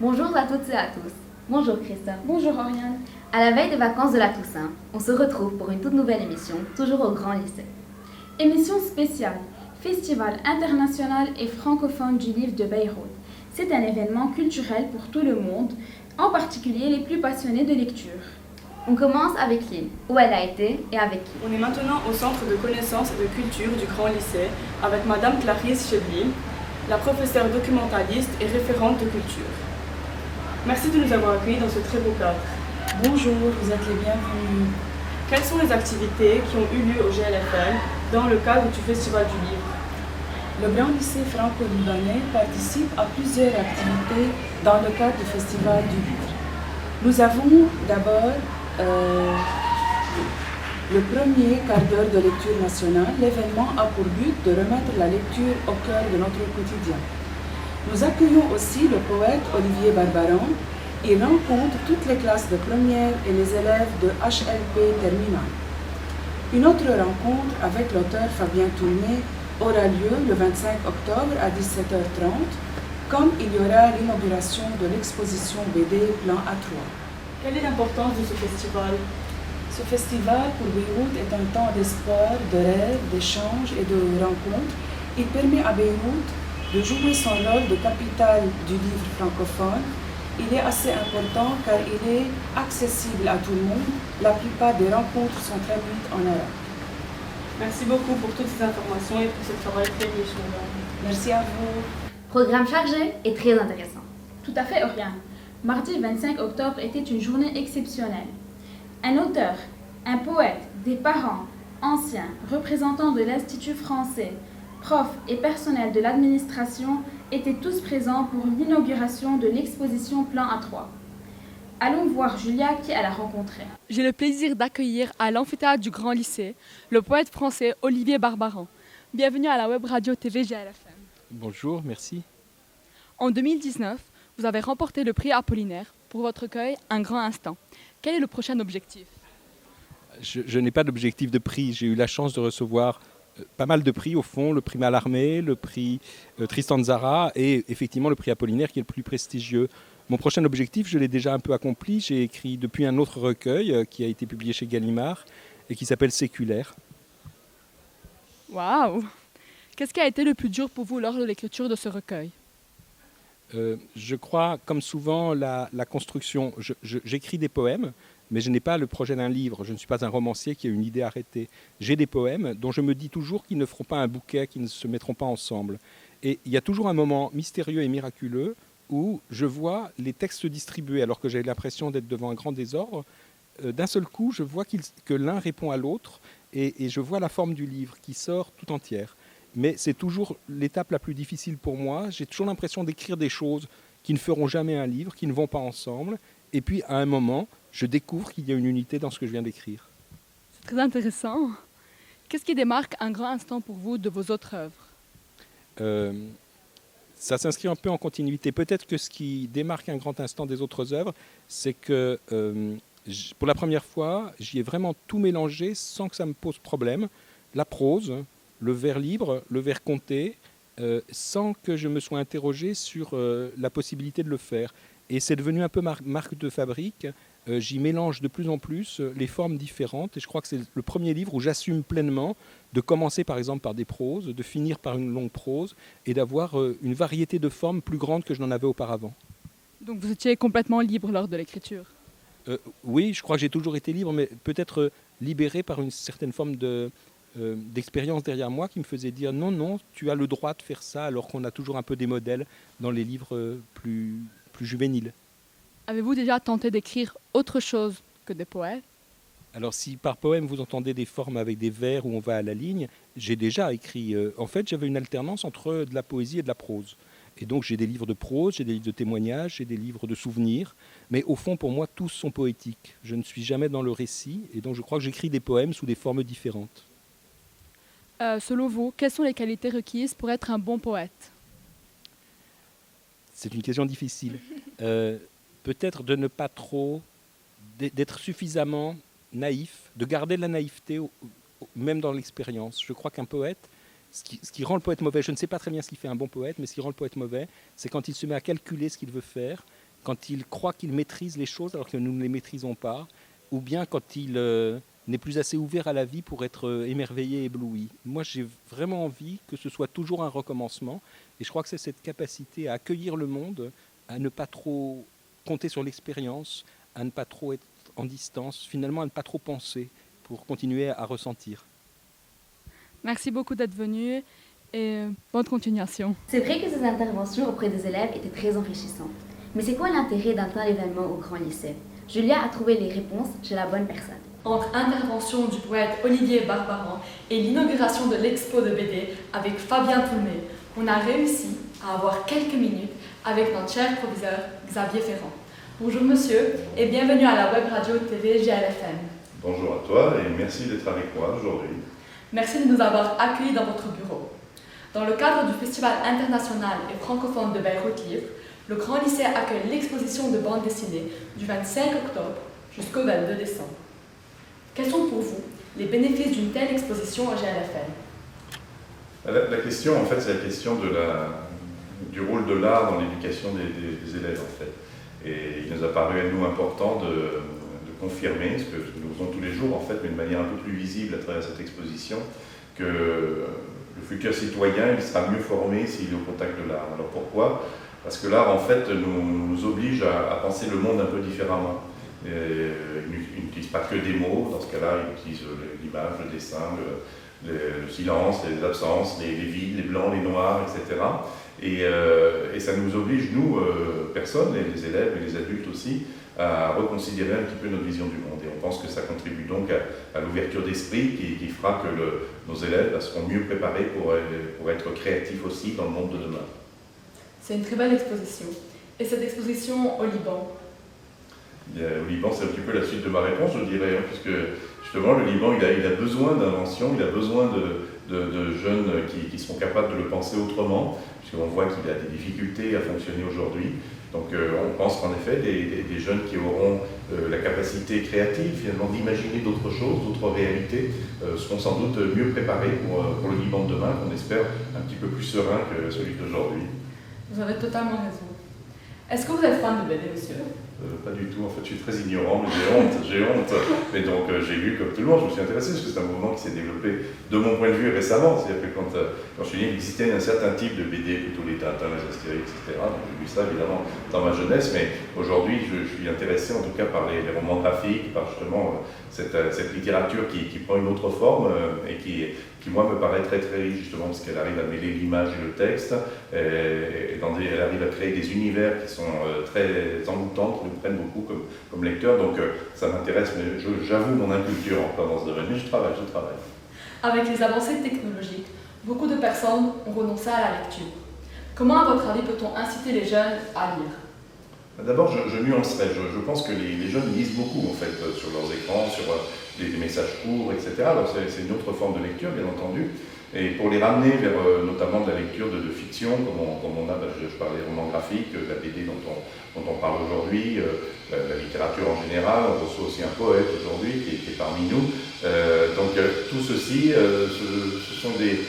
Bonjour à toutes et à tous. Bonjour Christophe. Bonjour Oriane. À la veille des vacances de la Toussaint, on se retrouve pour une toute nouvelle émission, toujours au Grand Lycée. Émission spéciale, Festival international et francophone du livre de Beyrouth. C'est un événement culturel pour tout le monde, en particulier les plus passionnés de lecture. On commence avec Lynn, où elle a été et avec qui. On est maintenant au Centre de connaissances et de culture du Grand Lycée avec Madame Clarisse Chebli, la professeure documentaliste et référente de culture. Merci de nous avoir accueillis dans ce très beau cadre. Bonjour, vous êtes les bienvenus. Quelles sont les activités qui ont eu lieu au GLFL dans le cadre du Festival du Livre? Le Grand Lycée franco-libanais participe à plusieurs activités dans le cadre du Festival du Livre. Nous avons d'abord le premier quart d'heure de lecture nationale. L'événement a pour but de remettre la lecture au cœur de notre quotidien. Nous accueillons aussi le poète Olivier Barbaran. Il rencontre toutes les classes de première et les élèves de HLP terminale. Une autre rencontre avec l'auteur Fabien Tourné aura lieu le 25 octobre à 17h30, comme il y aura l'inauguration de l'exposition BD Plan A3. Quelle est l'importance de ce festival? Ce festival pour Beyrouth est un temps d'espoir, de rêve, d'échange et de rencontre. Il permet à Beyrouth de jouer son rôle de capitale du livre francophone. Il est assez important car il est accessible à tout le monde. La plupart des rencontres sont traduites en arabe. Merci beaucoup pour toutes ces informations et pour ce travail très riche, madame. Merci à vous. Programme chargé et très intéressant. Tout à fait Oriane. Mardi 25 octobre était une journée exceptionnelle. Un auteur, un poète, des parents, anciens, représentants de l'Institut français, profs et personnel de l'administration étaient tous présents pour l'inauguration de l'exposition Plan A3. Allons voir Julia qui elle a rencontré. J'ai le plaisir d'accueillir à l'amphithéâtre du Grand Lycée le poète français Olivier Barbaran. Bienvenue à la web radio TV GLFM. Bonjour, merci. En 2019, vous avez remporté le prix Apollinaire pour votre recueil Un grand instant. Quel est le prochain objectif? Je n'ai pas d'objectif de prix. J'ai eu la chance de recevoir pas mal de prix au fond, le prix Mallarmé, le prix Tristan Tzara et effectivement le prix Apollinaire qui est le plus prestigieux. Mon prochain objectif, je l'ai déjà un peu accompli. J'ai écrit depuis un autre recueil qui a été publié chez Gallimard et qui s'appelle Séculaire. Waouh! Qu'est-ce qui a été le plus dur pour vous lors de l'écriture de ce recueil? Je crois, comme souvent, la construction. J'écris des poèmes, mais je n'ai pas le projet d'un livre. Je ne suis pas un romancier qui a une idée arrêtée. J'ai des poèmes dont je me dis toujours qu'ils ne feront pas un bouquet, qu'ils ne se mettront pas ensemble. Et il y a toujours un moment mystérieux et miraculeux où je vois les textes se distribuer alors que j'ai l'impression d'être devant un grand désordre. D'un seul coup, je vois que l'un répond à l'autre et je vois la forme du livre qui sort tout entière. Mais c'est toujours l'étape la plus difficile pour moi. J'ai toujours l'impression d'écrire des choses qui ne feront jamais un livre, qui ne vont pas ensemble. Et puis, à un moment, je découvre qu'il y a une unité dans ce que je viens d'écrire. C'est très intéressant. Qu'est-ce qui démarque un grand instant pour vous de vos autres œuvres? Ça s'inscrit un peu en continuité. Peut-être que ce qui démarque un grand instant des autres œuvres, c'est que pour la première fois, j'y ai vraiment tout mélangé sans que ça me pose problème. La prose, le vers libre, le vers compté, sans que je me sois interrogé sur la possibilité de le faire. Et c'est devenu un peu marque de fabrique. J'y mélange de plus en plus les formes différentes. Et je crois que c'est le premier livre où j'assume pleinement de commencer par exemple par des proses, de finir par une longue prose et d'avoir une variété de formes plus grande que je n'en avais auparavant. Donc vous étiez complètement libre lors de l'écriture? Oui, je crois que j'ai toujours été libre, mais peut-être libéré par une certaine forme d'expérience derrière moi qui me faisait dire non, tu as le droit de faire ça, alors qu'on a toujours un peu des modèles dans les livres plus juvéniles. Avez-vous déjà tenté d'écrire autre chose que des poèmes? Alors si par poème vous entendez des formes avec des vers où on va à la ligne, j'ai déjà écrit. En fait, j'avais une alternance entre de la poésie et de la prose. Et donc j'ai des livres de prose, j'ai des livres de témoignages, j'ai des livres de souvenirs. Mais au fond, pour moi, tous sont poétiques. Je ne suis jamais dans le récit. Et donc je crois que j'écris des poèmes sous des formes différentes. Selon vous, quelles sont les qualités requises pour être un bon poète? C'est une question difficile. Peut-être de ne pas trop, d'être suffisamment naïf, de garder de la naïveté même dans l'expérience. Je crois qu'un poète, ce qui rend le poète mauvais, je ne sais pas très bien ce qui fait un bon poète, mais ce qui rend le poète mauvais, c'est quand il se met à calculer ce qu'il veut faire, quand il croit qu'il maîtrise les choses alors que nous ne les maîtrisons pas, ou bien quand il n'est plus assez ouvert à la vie pour être émerveillé, ébloui. Moi, j'ai vraiment envie que ce soit toujours un recommencement, et je crois que c'est cette capacité à accueillir le monde, à ne pas trop compter sur l'expérience, à ne pas trop être en distance, finalement à ne pas trop penser, pour continuer à ressentir. Merci beaucoup d'être venu et bonne continuation. C'est vrai que ces interventions auprès des élèves étaient très enrichissantes. Mais c'est quoi l'intérêt d'un tel événement au Grand Lycée? Julia a trouvé les réponses chez la bonne personne. Entre intervention du poète Olivier Barbaran et l'inauguration de l'expo de BD avec Fabien Toulmé, on a réussi à avoir quelques minutes avec notre cher proviseur Xavier Ferrand. Bonjour monsieur et bienvenue à la web radio TV GLFM. Bonjour à toi et merci d'être avec moi aujourd'hui. Merci de nous avoir accueillis dans votre bureau. Dans le cadre du Festival international et francophone de Beyrouth Livre, le Grand Lycée accueille l'exposition de bande dessinée du 25 octobre jusqu'au 22 décembre. Quels sont pour vous les bénéfices d'une telle exposition au GLFM? La question, en fait, c'est la question du rôle de l'art dans l'éducation des élèves, en fait. Et il nous a paru à nous important de confirmer ce que nous faisons tous les jours, en fait, mais de manière un peu plus visible à travers cette exposition, que le futur citoyen, il sera mieux formé s'il est au contact de l'art. Alors pourquoi? Parce que l'art, en fait, nous oblige à penser le monde un peu différemment. Il n'utilise pas que des mots, dans ce cas-là, il utilise l'image, le dessin, le silence, les absences, les vides, les blancs, les noirs, etc. Et ça nous oblige, nous, personnes, les élèves et les adultes aussi, à reconsidérer un petit peu notre vision du monde. Et on pense que ça contribue donc à l'ouverture d'esprit qui fera que nos élèves seront mieux préparés pour être créatifs aussi dans le monde de demain. C'est une très belle exposition. Et cette exposition au Liban? Au Liban, c'est un petit peu la suite de ma réponse, je dirais, puisque justement le Liban, il a besoin d'invention, il a besoin de jeunes qui sont capables de le penser autrement, puisqu'on voit qu'il a des difficultés à fonctionner aujourd'hui. Donc on pense qu'en effet, des jeunes qui auront la capacité créative, finalement, d'imaginer d'autres choses, d'autres réalités, seront sans doute mieux préparés pour le Liban de demain, qu'on espère un petit peu plus serein que celui d'aujourd'hui. Vous avez totalement raison. Est-ce que vous êtes fan de BD, monsieur? Pas du tout, en fait je suis très ignorant, mais j'ai honte. Mais donc j'ai lu comme tout le monde, je me suis intéressé parce que c'est un mouvement qui s'est développé de mon point de vue récemment. C'est-à-dire que quand je suis né, il existait un certain type de BD, plutôt les Tintins, les Astérix, etc. Donc j'ai lu ça évidemment dans ma jeunesse, mais aujourd'hui je suis intéressé en tout cas par les romans graphiques, par justement cette littérature qui prend une autre forme et qui moi me paraît très très riche justement parce qu'elle arrive à mêler l'image et le texte, elle arrive à créer des univers qui sont très envoûtants, qui nous prennent beaucoup comme lecteurs, donc ça m'intéresse, mais j'avoue mon inculture encore dans ce domaine, mais je travaille. Avec les avancées technologiques, beaucoup de personnes ont renoncé à la lecture. Comment, à votre avis, peut-on inciter les jeunes à lire? D'abord, je nuancerais. Je pense que les jeunes lisent beaucoup en fait sur leurs écrans, sur des messages courts, etc. Alors c'est une autre forme de lecture, bien entendu. Et pour les ramener vers notamment de la lecture de fiction, comme on a, je parlais des romans graphiques, la BD dont on parle aujourd'hui, la littérature en général, on reçoit aussi un poète aujourd'hui qui est parmi nous. Donc tout ceci, ce sont des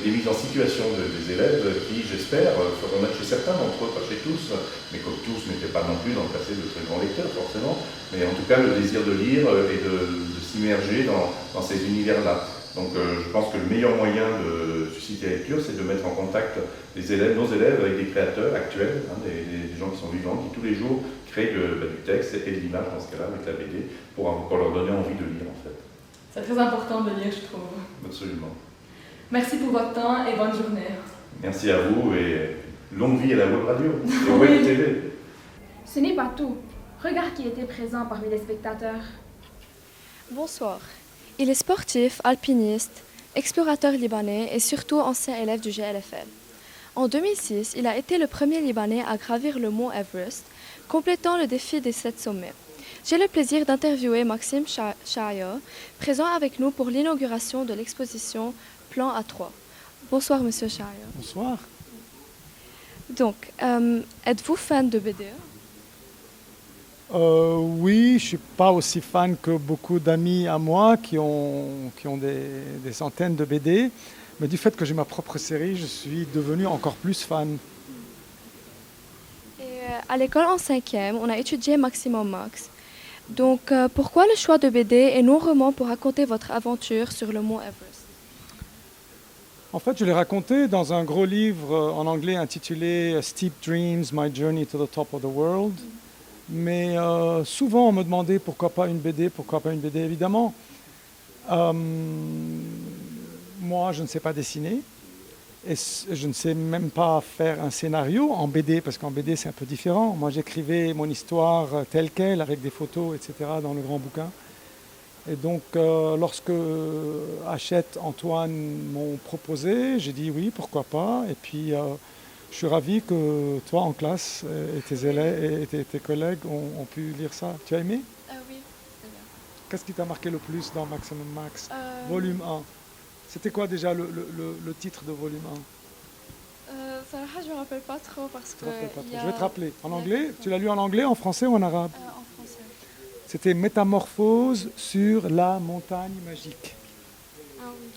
mises en situation des élèves qui, j'espère, feront naître chez certains d'entre eux, pas chez tous, mais comme tous n'étaient pas non plus dans le passé de très grands lecteurs forcément, mais en tout cas le désir de lire et de s'immerger dans ces univers-là. Donc je pense que le meilleur moyen de susciter la lecture, c'est de mettre en contact nos élèves avec des créateurs actuels, des gens qui sont vivants, qui tous les jours créent du texte et de l'image, dans ce cas-là, avec la BD, pour leur donner envie de lire en fait. C'est très important de lire, je trouve. Absolument. Merci pour votre temps et bonne journée. Merci à vous et longue vie à la web radio et web TV. Ce n'est pas tout. Regarde qui était présent parmi les spectateurs. Bonsoir. Il est sportif, alpiniste, explorateur libanais et surtout ancien élève du GLFM. En 2006, il a été le premier Libanais à gravir le mont Everest, complétant le défi des 7 sommets. J'ai le plaisir d'interviewer Maxime Chaya, présent avec nous pour l'inauguration de l'exposition Plan A3. Bonsoir, Monsieur Chaya. Bonsoir. Donc, êtes-vous fan de BD? Oui, je ne suis pas aussi fan que beaucoup d'amis à moi qui ont des centaines de BD, mais du fait que j'ai ma propre série, je suis devenu encore plus fan. Et à l'école en 5e, on a étudié Maximum Max. Donc, pourquoi le choix de BD et non roman pour raconter votre aventure sur le mont Everest? En fait, je l'ai raconté dans un gros livre en anglais intitulé Steep Dreams, My Journey to the Top of the World. Mais souvent, on me demandait pourquoi pas une BD, évidemment. Moi, je ne sais pas dessiner et je ne sais même pas faire un scénario en BD, parce qu'en BD, c'est un peu différent. Moi, j'écrivais mon histoire telle qu'elle, avec des photos, etc., dans le grand bouquin. Et donc, lorsque Hachette, Antoine m'ont proposé, j'ai dit oui, pourquoi pas. Et puis, je suis ravi que toi, en classe, et tes élèves et tes collègues ont pu lire ça. Tu as aimé? Oui, c'est bien. Qu'est-ce qui t'a marqué le plus dans Maximum Max? Volume 1. C'était quoi déjà le titre de volume 1? Sarah, je ne me rappelle pas trop parce que... Je vais te rappeler. En anglais? Tu l'as lu en anglais, en français ou en arabe? En français. C'était Métamorphose sur la montagne magique. Ah oui.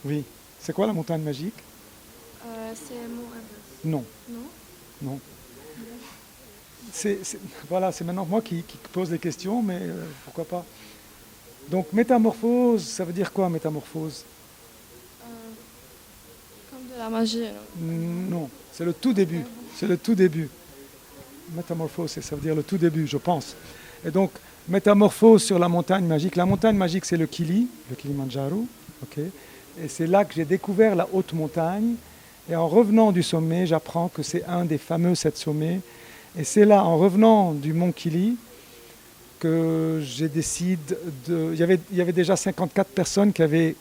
Oui. C'est quoi la montagne magique? C'est Mont Everest. Non. Non? Non. Voilà, c'est maintenant moi qui pose les questions, mais pourquoi pas. Donc métamorphose, ça veut dire quoi métamorphose? Comme de la magie. Non, c'est le tout début. C'est le tout début. Métamorphose, ça veut dire le tout début, je pense. Et donc, métamorphose sur la montagne magique. La montagne magique, c'est le Kilimandjaro. Okay. Et c'est là que j'ai découvert la haute montagne. Et en revenant du sommet, j'apprends que c'est un des fameux 7 sommets. Et c'est là, en revenant du mont Kili, que j'ai décidé de... Il y avait déjà 54 personnes qui avaient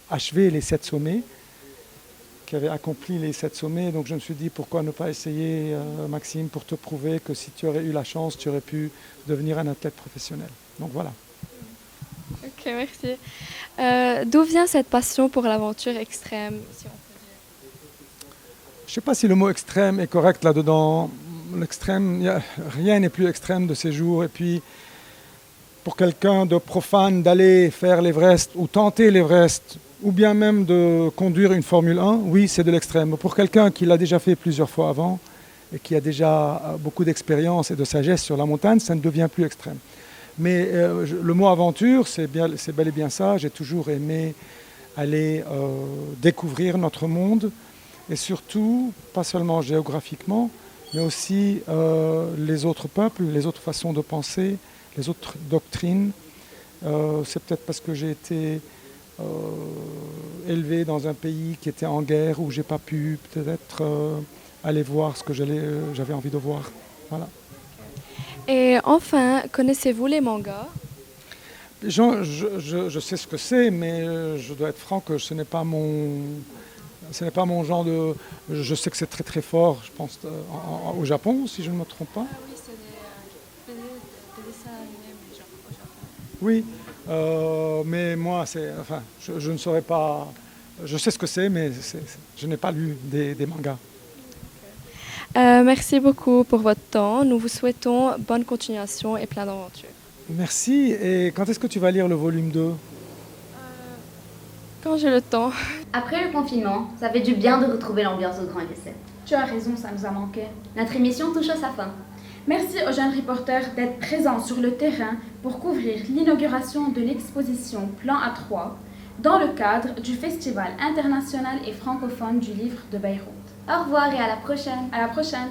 achevé les 7 sommets, qui avaient accompli les 7 sommets. Donc je me suis dit, pourquoi ne pas essayer, Maxime, pour te prouver que si tu aurais eu la chance, tu aurais pu devenir un athlète professionnel. Donc voilà. Ok, merci. D'où vient cette passion pour l'aventure extrême, si on peut dire? Je ne sais pas si le mot extrême est correct là-dedans. L'extrême, rien n'est plus extrême de ces jours. Et puis, pour quelqu'un de profane d'aller faire l'Everest ou tenter l'Everest, ou bien même de conduire une Formule 1, oui, c'est de l'extrême. Pour quelqu'un qui l'a déjà fait plusieurs fois avant et qui a déjà beaucoup d'expérience et de sagesse sur la montagne, ça ne devient plus extrême. Mais le mot aventure, c'est bel et bien ça. J'ai toujours aimé aller découvrir notre monde et surtout, pas seulement géographiquement, mais aussi les autres peuples, les autres façons de penser, les autres doctrines. C'est peut-être parce que j'ai été élevé dans un pays qui était en guerre où j'ai pas pu peut-être aller voir ce que j'avais envie de voir. Voilà. Et enfin, connaissez-vous les mangas? Je sais ce que c'est, mais je dois être franc que ce n'est pas mon genre de... Je sais que c'est très très fort, je pense, au Japon, si je ne me trompe pas. Ah oui, c'est des dessins animés au Japon. Oui, mais moi, je ne saurais pas... Je sais ce que c'est, mais je n'ai pas lu des mangas. Merci beaucoup pour votre temps. Nous vous souhaitons bonne continuation et plein d'aventures. Merci. Et quand est-ce que tu vas lire le volume 2? Quand j'ai le temps. Après le confinement, ça fait du bien de retrouver l'ambiance au Grand Lycée. Tu as raison, ça nous a manqué. Notre émission touche à sa fin. Merci aux jeunes reporters d'être présents sur le terrain pour couvrir l'inauguration de l'exposition Plan A3 dans le cadre du Festival international et francophone du livre de Beyrouth. Au revoir et à la prochaine. À la prochaine.